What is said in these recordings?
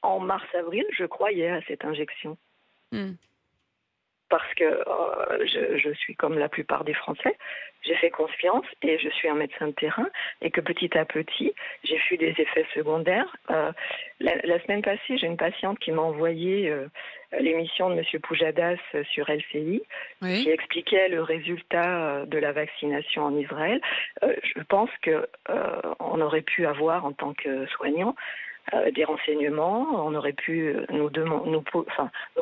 en mars-avril, je croyais à cette injection. Hmm. Parce que je suis comme la plupart des Français, j'ai fait confiance et je suis un médecin de terrain et que petit à petit, j'ai vu des effets secondaires. La semaine passée, j'ai une patiente qui m'a envoyé l'émission de M. Poujadas sur LCI Oui. qui expliquait le résultat de la vaccination en Israël. Je pense qu'on aurait pu avoir en tant que soignant des renseignements, on aurait pu nous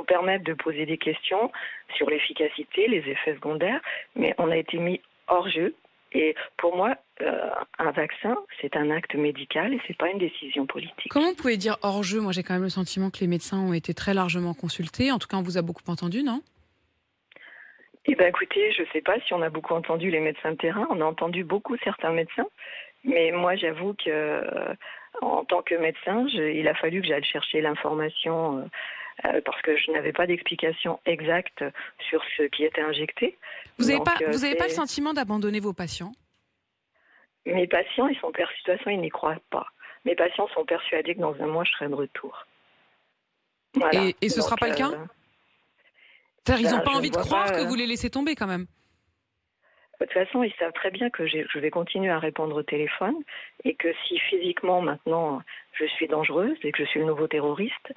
permettre de poser des questions sur l'efficacité, les effets secondaires, mais on a été mis hors jeu. Et pour moi, un vaccin, c'est un acte médical et c'est pas une décision politique. Comment vous pouvez dire hors jeu? Moi, j'ai quand même le sentiment que les médecins ont été très largement consultés. En tout cas, on vous a beaucoup entendu, non? Eh bien, écoutez, je ne sais pas si on a beaucoup entendu les médecins de terrain. On a entendu beaucoup certains médecins, mais moi, j'avoue que en tant que médecin, il a fallu que j'aille chercher l'information parce que je n'avais pas d'explication exacte sur ce qui était injecté. Vous n'avez pas, Donc, vous avez pas le sentiment d'abandonner vos patients? mes patients, ils sont persuadés, de toute façon, ils n'y croient pas. Mes patients sont persuadés que dans un mois, je serai de retour. Voilà. Et ce ne sera Donc, pas le cas? C'est-à-dire, ils n'ont pas je ne envie de vois croire que pas. vous les laissez tomber quand même. De toute façon, ils savent très bien que je vais continuer à répondre au téléphone et que si physiquement maintenant je suis dangereuse et que je suis le nouveau terroriste,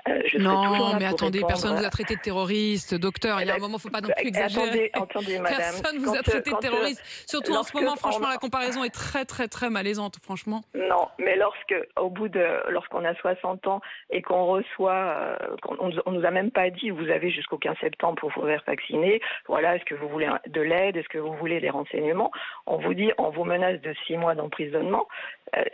je serai toujours Non, là mais pour attendez, personne ne répondre. vous a traité de terroriste, docteur. Il y a un moment, il ne faut pas non plus exagérer. Attendez, madame. Personne ne vous a traité de terroriste. Surtout en ce Lorsque moment, franchement, la comparaison est très, très, très malaisante, franchement. Non, mais lorsqu'on a 60 ans et qu'on reçoit, on nous a même pas dit, vous avez jusqu'au 15 septembre pour vous faire vacciner, voilà, est-ce que vous voulez de l'aide, est-ce que vous voulez des renseignements, on vous dit, on vous menace de 6 mois d'emprisonnement,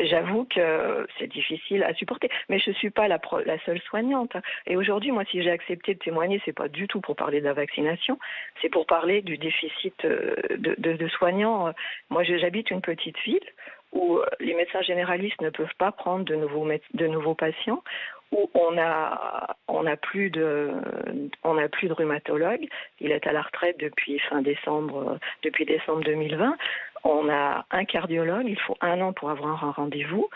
j'avoue que c'est difficile à supporter. Mais je suis pas la seule soignante. Et aujourd'hui, moi, si j'ai accepté de témoigner, c'est pas du tout pour parler de la vaccination, c'est pour parler du déficit de soignants. Moi, j'habite une petite ville où les médecins généralistes ne peuvent pas prendre de nouveaux patients, où on a plus de rhumatologue. Il est à la retraite depuis depuis décembre 2020. On a un cardiologue. Il faut 1 an pour avoir un rendez-vous.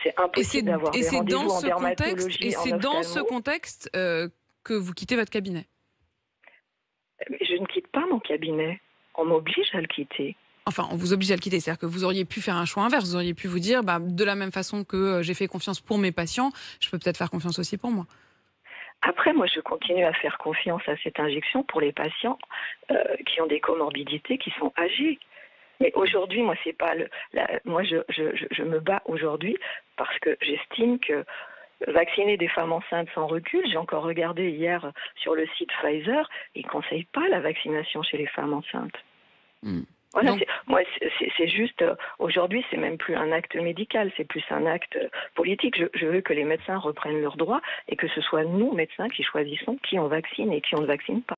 C'est impossible d'avoir des rendez-vous en dermatologie, en dans ce ophtalmo. contexte que vous quittez votre cabinet. Mais je ne quitte pas mon cabinet. On m'oblige à le quitter. Enfin, on vous oblige à le quitter. C'est-à-dire que vous auriez pu faire un choix inverse. Vous auriez pu vous dire, de la même façon que j'ai fait confiance pour mes patients, je peux peut-être faire confiance aussi pour moi. Après, moi, je continue à faire confiance à cette injection pour les patients qui ont des comorbidités, qui sont âgés. Mais aujourd'hui, moi, c'est pas moi, je me bats aujourd'hui parce que j'estime que vacciner des femmes enceintes sans recul, j'ai encore regardé hier sur le site Pfizer, ils ne conseillent pas la vaccination chez les femmes enceintes. Hmm. Voilà, Donc, c'est juste, aujourd'hui, c'est même plus un acte médical, c'est plus un acte politique. Je veux que les médecins reprennent leurs droits et que ce soit nous, médecins, qui choisissons qui on vaccine et qui on ne vaccine pas.